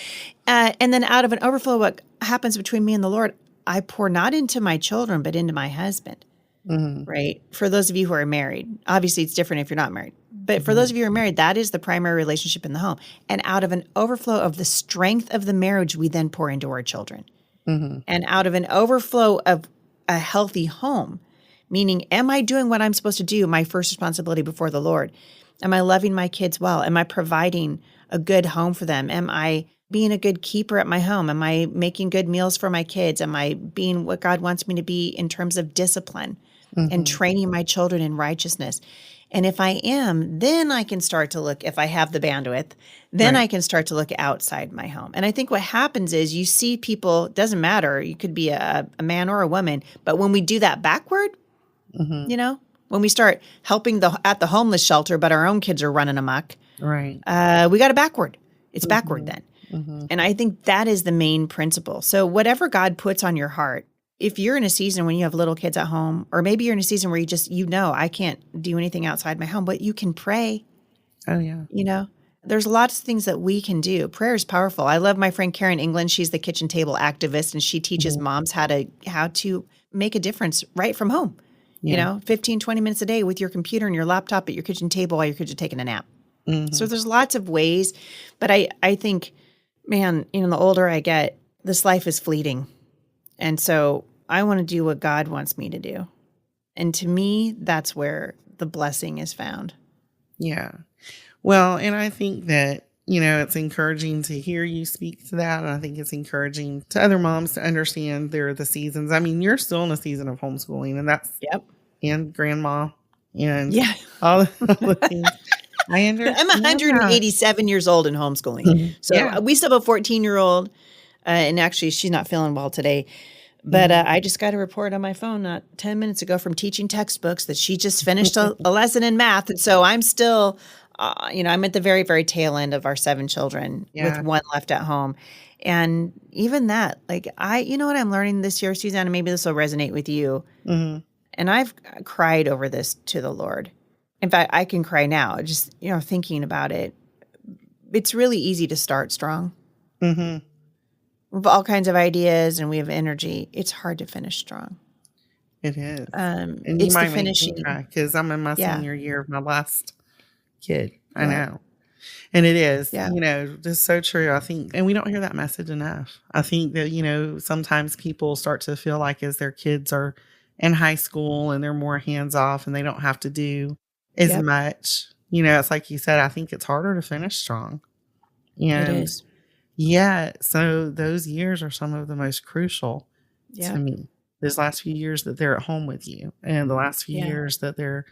And then out of an overflow of what happens between me and the Lord, I pour not into my children, but into my husband, right? For those of you who are married, obviously it's different if you're not married. But for those of you who are married, that is the primary relationship in the home. And out of an overflow of the strength of the marriage, we then pour into our children. And out of an overflow of a healthy home, meaning, am I doing what I'm supposed to do, my first responsibility before the Lord? Am I loving my kids well? Am I providing a good home for them? Am I being a good keeper at my home? Am I making good meals for my kids? Am I being what God wants me to be in terms of discipline and training my children in righteousness? And if I am, then I can start to look, if I have the bandwidth, then I can start to look outside my home. And I think what happens is you see people, it doesn't matter, you could be a man or a woman, but when we do that backward, when we start helping at the homeless shelter, but our own kids are running amok, right? We got it backward. It's backward then. And I think that is the main principle. So whatever God puts on your heart, if you're in a season when you have little kids at home, or maybe you're in a season where you just, I can't do anything outside my home, but you can pray. Oh, yeah. There's lots of things that we can do. Prayer is powerful. I love my friend Karen England. She's the kitchen table activist, and she teaches moms how to make a difference right from home. 15, 20 minutes a day with your computer and your laptop at your kitchen table while your kids are taking a nap. So there's lots of ways. But I think, man, the older I get, this life is fleeting. And so I want to do what God wants me to do. And to me, that's where the blessing is found. Yeah. Well, and I think that, it's encouraging to hear you speak to that. And I think it's encouraging to other moms to understand there are the seasons. I mean, you're still in a season of homeschooling, and that's, and grandma and all the things. I understand. I'm 187 years old in homeschooling. So we still have a 14-year-old, and actually she's not feeling well today. But I just got a report on my phone not 10 minutes ago from teaching textbooks that she just finished a lesson in math. And so I'm still, I'm at the very, very tail end of our 7 children with one left at home. And even that, what I'm learning this year, Suzanne, and maybe this will resonate with you. And I've cried over this to the Lord. In fact, I can cry now, just, thinking about it. It's really easy to start strong. We have all kinds of ideas and we have energy. It's hard to finish strong. It is. And you might make me cry because I'm in my senior year of my last kid. I know. And it is, just so true. I think, and we don't hear that message enough. I think that, sometimes people start to feel like as their kids are in high school and they're more hands off and they don't have to do as much, it's like you said, I think it's harder to finish strong. It is. Yeah. So those years are some of the most crucial to me. Those last few years that they're at home with you and the last few years that they're,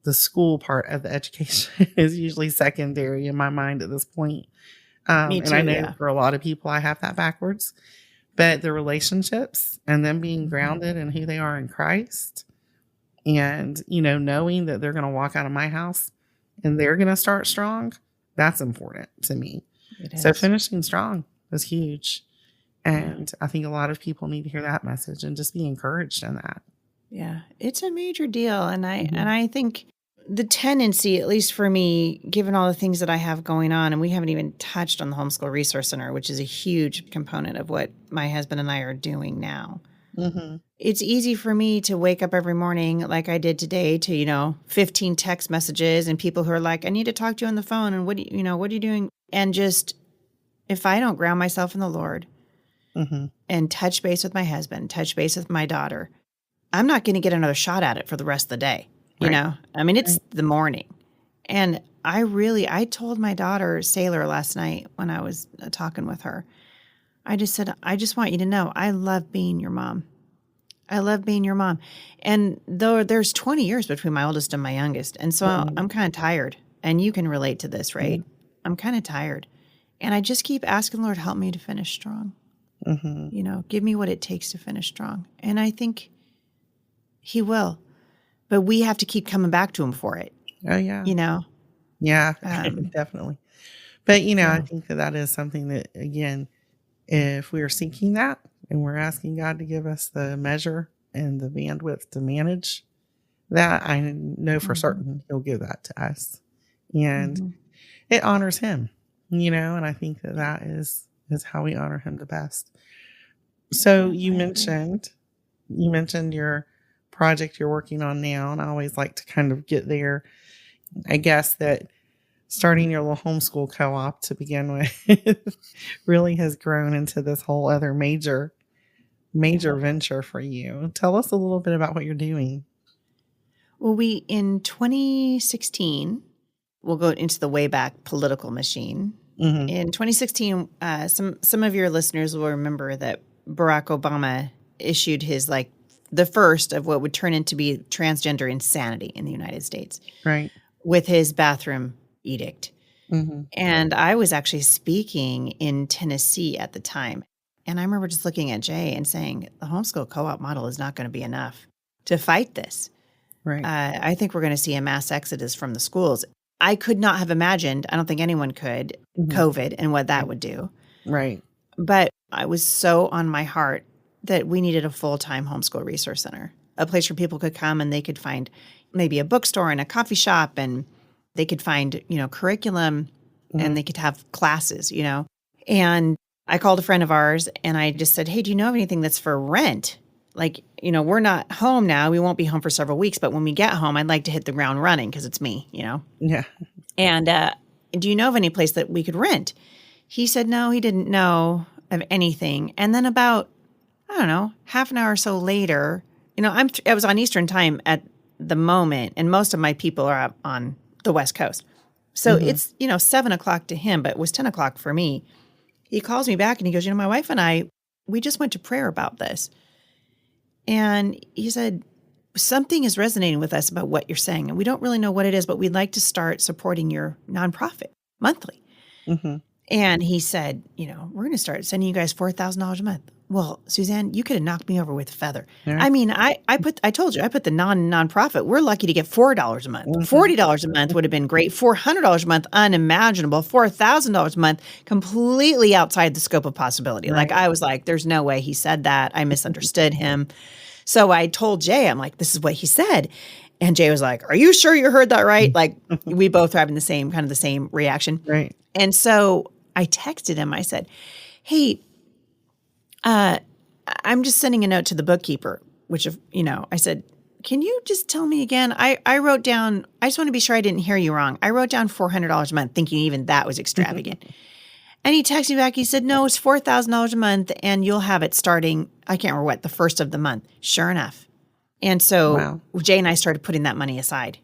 the school part of the education is usually secondary in my mind at this point. Me And I too, know yeah. for a lot of people, I have that backwards. But the relationships and them being grounded in who they are in Christ and, knowing that they're going to walk out of my house and they're going to start strong, that's important to me. It So is. finishing strong is huge. Yeah. And I think a lot of people need to hear that message and just be encouraged in that. Yeah, it's a major deal. And I think the tendency, at least for me, given all the things that I have going on, and we haven't even touched on the Homeschool Resource Center, which is a huge component of what my husband and I are doing now. Mm-hmm. It's easy for me to wake up every morning like I did today to, 15 text messages and people who are like, I need to talk to you on the phone. And what are you doing? And just, if I don't ground myself in the Lord and touch base with my husband, touch base with my daughter, I'm not going to get another shot at it for the rest of the day. I mean, it's the morning. And I told my daughter, Sailor, last night when I was talking with her, I just said, I just want you to know, I love being your mom. I love being your mom. And though there's 20 years between my oldest and my youngest, and so I'm kind of tired. And you can relate to this, right? I'm kind of tired. And I just keep asking, Lord, help me to finish strong. Give me what it takes to finish strong. And I think He will. But we have to keep coming back to Him for it. Oh, yeah. Yeah, definitely. But, I think that is something that, again, if we are seeking that and we're asking God to give us the measure and the bandwidth to manage that, I know for certain He'll give that to us. And it honors Him, and I think that is how we honor Him the best. So you mentioned your project you're working on now, and I always like to kind of get there. I guess that starting your little homeschool co-op to begin with really has grown into this whole other major venture for you. Tell us a little bit about what you're doing. Well, in 2016, we'll go into the way back political machine. In 2016, some of your listeners will remember that Barack Obama issued his the first of what would turn into be transgender insanity in the United States, right? With his bathroom edict. And I was actually speaking in Tennessee at the time. And I remember just looking at Jay and saying, the homeschool co-op model is not going to be enough to fight this. Right. I think we're going to see a mass exodus from the schools. I could not have imagined, I don't think anyone could, COVID and what that would do. Right. But I was so on my heart that we needed a full-time homeschool resource center, a place where people could come and they could find maybe a bookstore and a coffee shop, and they could find, curriculum and they could have classes, And I called a friend of ours and I just said, hey, do you know of anything that's for rent? We're not home now. We won't be home for several weeks, but when we get home, I'd like to hit the ground running because it's me, Yeah. And do you know of any place that we could rent? He said, no, he didn't know of anything. And then about, I don't know, half an hour or so later, I was on Eastern time at the moment, and most of my people are up on the West Coast. So it's, 7 o'clock to him, but it was 10 o'clock for me. He calls me back and he goes, my wife and I, we just went to prayer about this. And he said, something is resonating with us about what you're saying. And we don't really know what it is, but we'd like to start supporting your nonprofit monthly. And he said, we're going to start sending you guys $4,000 a month. Well, Suzanne, you could have knocked me over with a feather. Yeah. I mean, I told you, I put the nonprofit. We're lucky to get $4 a month. $40 a month would have been great. $400 a month, unimaginable. $4,000 a month, completely outside the scope of possibility. Right. I was like, there's no way he said that. I misunderstood him. So I told Jay, I'm like, this is what he said. And Jay was like, are you sure you heard that right? We both were having the same reaction. Right. And so I texted him. I said, hey, I'm just sending a note to the bookkeeper, which, I said, can you just tell me again? I wrote down, I just want to be sure I didn't hear you wrong. I wrote down $400 a month, thinking even that was extravagant. And he texted me back. He said, no, it's $4,000 a month and you'll have it starting, I can't remember what, the first of the month. Sure enough. And so Jay and I started putting that money aside,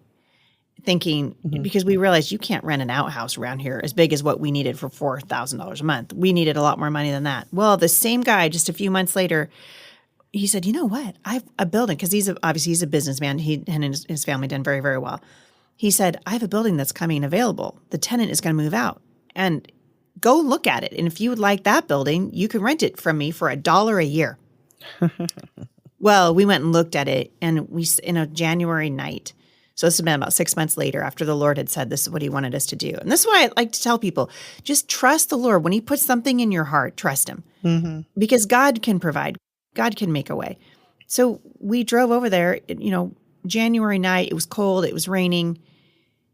thinking, because we realized you can't rent an outhouse around here as big as what we needed for $4,000 a month. We needed a lot more money than that. Well, the same guy, just a few months later, he said, you know what? I have a building, because he's a businessman. He and his family done very, very well. he said, I have a building that's coming available. The tenant is going to move out. And go look at it. And if you would like that building, you can rent it from me for $1 a year. Well, we went and looked at it, and in a January night. So this has been about 6 months later after the Lord had said this is what he wanted us to do. And this is why I like to tell people, just trust the Lord. When he puts something in your heart, trust him. Because God can provide. God can make a way. So we drove over there, January night. It was cold. It was raining.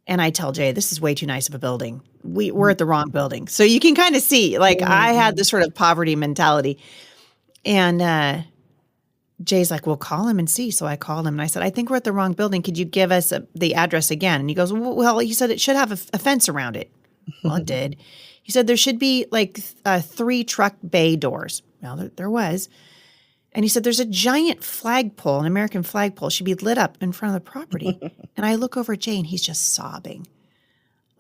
And I tell Jay, this is way too nice of a building. We're at the wrong building. So you can kind of see, I had this sort of poverty mentality. And Jay's like, well, call him and see. So I called him and I said, I think we're at the wrong building. Could you give us the address again? And he goes, well, he said it should have a fence around it. Well, it did. He said there should be 3 truck bay doors. Well, there was. And he said there's a giant flagpole, an American flagpole, should be lit up in front of the property. And I look over at Jay and he's just sobbing.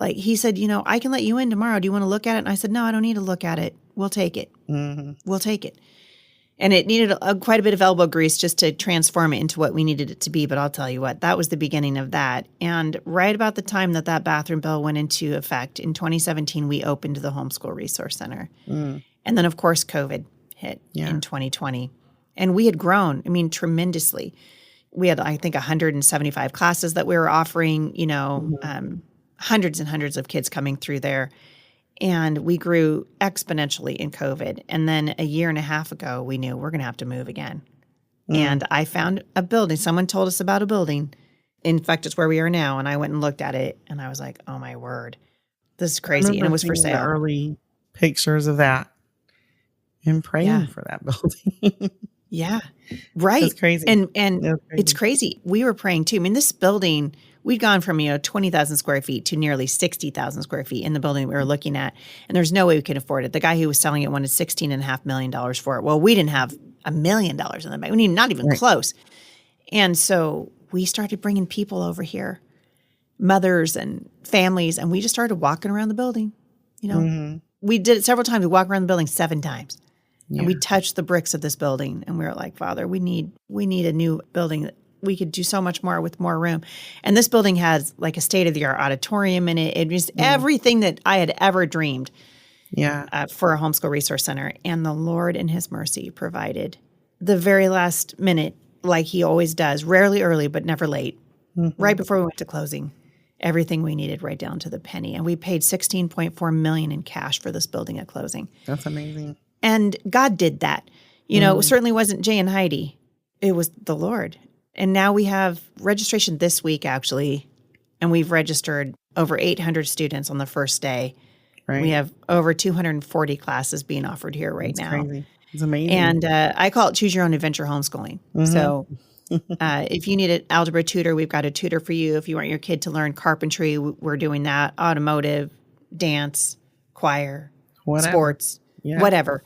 He said, I can let you in tomorrow. Do you want to look at it? And I said, no, I don't need to look at it. We'll take it. We'll take it. And it needed quite a bit of elbow grease just to transform it into what we needed it to be. But I'll tell you what, that was the beginning of that. And right about the time that bathroom bill went into effect, in 2017, we opened the Homeschool Resource Center. And then, of course, COVID hit in 2020. And we had grown, tremendously. We had, I think, 175 classes that we were offering, hundreds and hundreds of kids coming through there. And we grew exponentially in COVID. And then a year and a half ago, we knew we're going to have to move again. And I found a building. Someone told us about a building. In fact, it's where we are now. And I went and looked at it. And I was like, oh, my word. This is crazy. And it was for sale. The early pictures of that and praying for that building. Yeah. Right. It's crazy. And it's crazy. We were praying too. This building, we'd gone from, 20,000 square feet to nearly 60,000 square feet in the building we were looking at. And there's no way we could afford it. The guy who was selling it wanted $16.5 million for it. Well, we didn't have $1 million in the bank. Not even close. And so we started bringing people over here, mothers and families, and we just started walking around the building. We did it several times. We walked around the building 7 times. And we touched the bricks of this building, and we were like, Father, we need a new building. We could do so much more with more room. And this building has a state-of-the-art auditorium in it. It was everything that I had ever dreamed for a homeschool resource center. And the Lord in his mercy provided the very last minute, like he always does, rarely early, but never late, right before we went to closing. Everything we needed right down to the penny. And we paid $16.4 million in cash for this building at closing. That's amazing. And God did that. It certainly wasn't Jay and Heidi. It was the Lord. And now we have registration this week, actually, and we've registered over 800 students on the first day. Right. We have over 240 classes being offered here right now. Crazy. It's amazing. And I call it Choose Your Own Adventure Homeschooling. So if you need an algebra tutor, we've got a tutor for you. If you want your kid to learn carpentry, we're doing that. Automotive, dance, choir, sports. Yeah. Whatever.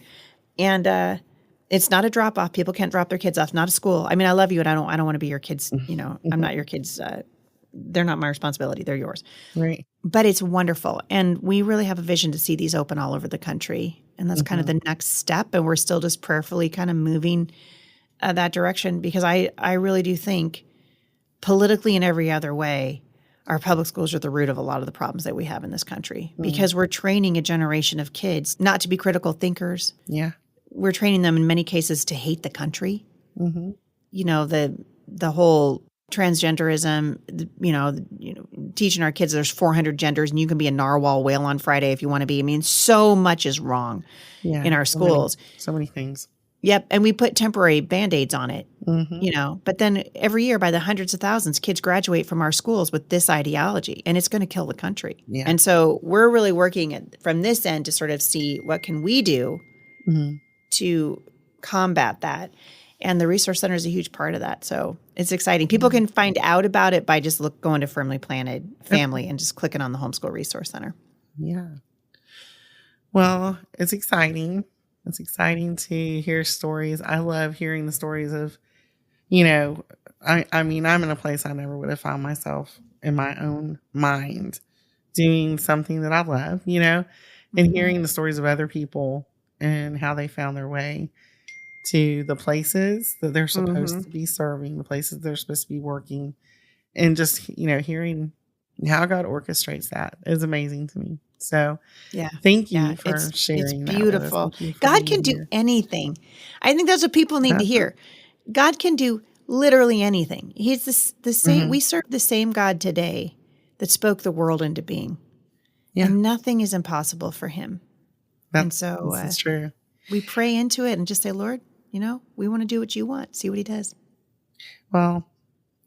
And it's not a drop off. People can't drop their kids off. Not a school. I love you and I don't want to be your kids. I'm not your kids. They're not my responsibility. They're yours. Right. But it's wonderful. And we really have a vision to see these open all over the country. And that's kind of the next step. And we're still just prayerfully kind of moving that direction, because I really do think politically and every other way, our public schools are the root of a lot of the problems that we have in this country, because we're training a generation of kids not to be critical thinkers. Yeah. We're training them in many cases to hate the country. The whole transgenderism, teaching our kids there's 400 genders and you can be a narwhal whale on Friday if you want to be. So much is wrong in our schools. So many things. Yep. And we put temporary Band-Aids on it, but then every year by the hundreds of thousands, kids graduate from our schools with this ideology, and it's going to kill the country. Yeah. And so we're really working from this end to sort of see what can we do to combat that. And the Resource Center is a huge part of that. So it's exciting. People can find out about it by just going to Firmly Planted Family and just clicking on the Homeschool Resource Center. Yeah. Well, it's exciting. It's exciting to hear stories. I love hearing the stories of, I'm in a place I never would have found myself in my own mind doing something that I love, and hearing the stories of other people and how they found their way to the places that they're supposed to be serving, the places they're supposed to be working, and just, hearing How God orchestrates that is amazing to me. So Yeah. thank Yeah. you for sharing It's that with us. beautiful. Thank you for God being can do here. anything. I think that's what people need to hear. God can do literally anything. He's the same. We serve the same God today that spoke the world into being. Yeah. And nothing is impossible for him. And so This is true. we pray into it and just say, Lord, we want to do what you want. See what he does. Well,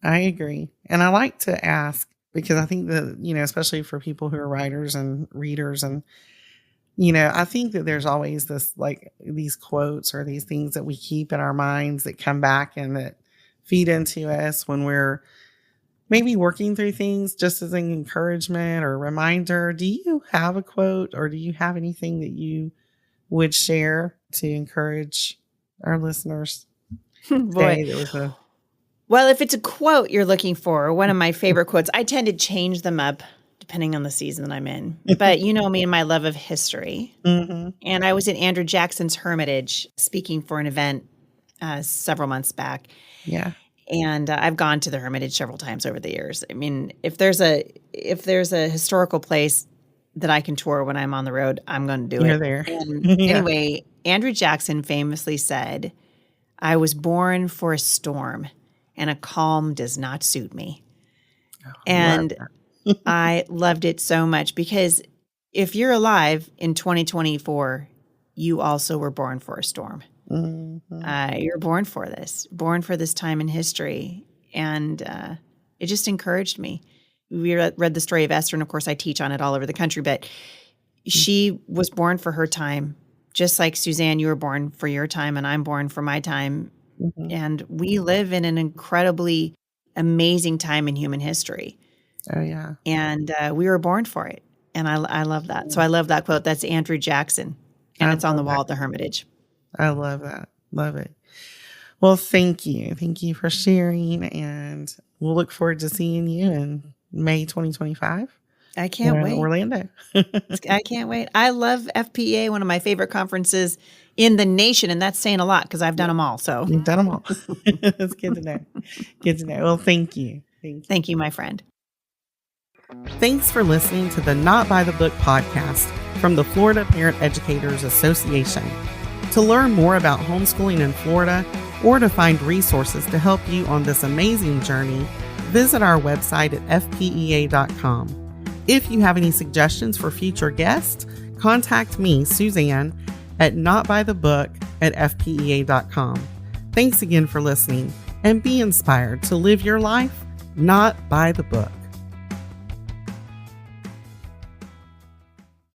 I agree. And I like to ask because I think that, especially for people who are writers and readers and, I think that there's always this, like these quotes or these things that we keep in our minds that come back and that feed into us when we're maybe working through things, just as an encouragement or reminder. Do you have a quote or do you have anything that you would share to encourage our listeners? Boy. Well, if it's a quote you're looking for, one of my favorite quotes, I tend to change them up depending on the season that I'm in. But you know me and my love of history. And I was at Andrew Jackson's Hermitage speaking for an event several months back. Yeah. And I've gone to the Hermitage several times over the years. I mean, if there's a historical place that I can tour when I'm on the road, I'm going to do You're it. there. And anyway, Andrew Jackson famously said, "I was born for a storm, and a calm does not suit me." And I loved it so much because if you're alive in 2024, you also were born for a storm. You're born for this time in history. And it just encouraged me. We read the story of Esther, and of course I teach on it all over the country, but she was born for her time, just like Suzanne, you were born for your time, and I'm born for my time. And we live in an incredibly amazing time in human history. Oh, yeah. And we were born for it. And I love that. So I love that quote. That's Andrew Jackson. And it's on the wall at the Hermitage. I love that. Love it. Well, thank you. Thank you for sharing. And we'll look forward to seeing you in May 2025. I can't wait. Orlando. I can't wait. I love FPEA, one of my favorite conferences in the nation. And that's saying a lot because I've done them all. So you've done them all. That's good to know. Good to know. Well, thank you. Thank you, my friend. Thanks for listening to the Not by the Book podcast from the Florida Parent Educators Association. To learn more about homeschooling in Florida or to find resources to help you on this amazing journey, visit our website at FPEA.com. If you have any suggestions for future guests, contact me, Suzanne, at notbythebook@fpea.com. Thanks again for listening, and be inspired to live your life not by the book.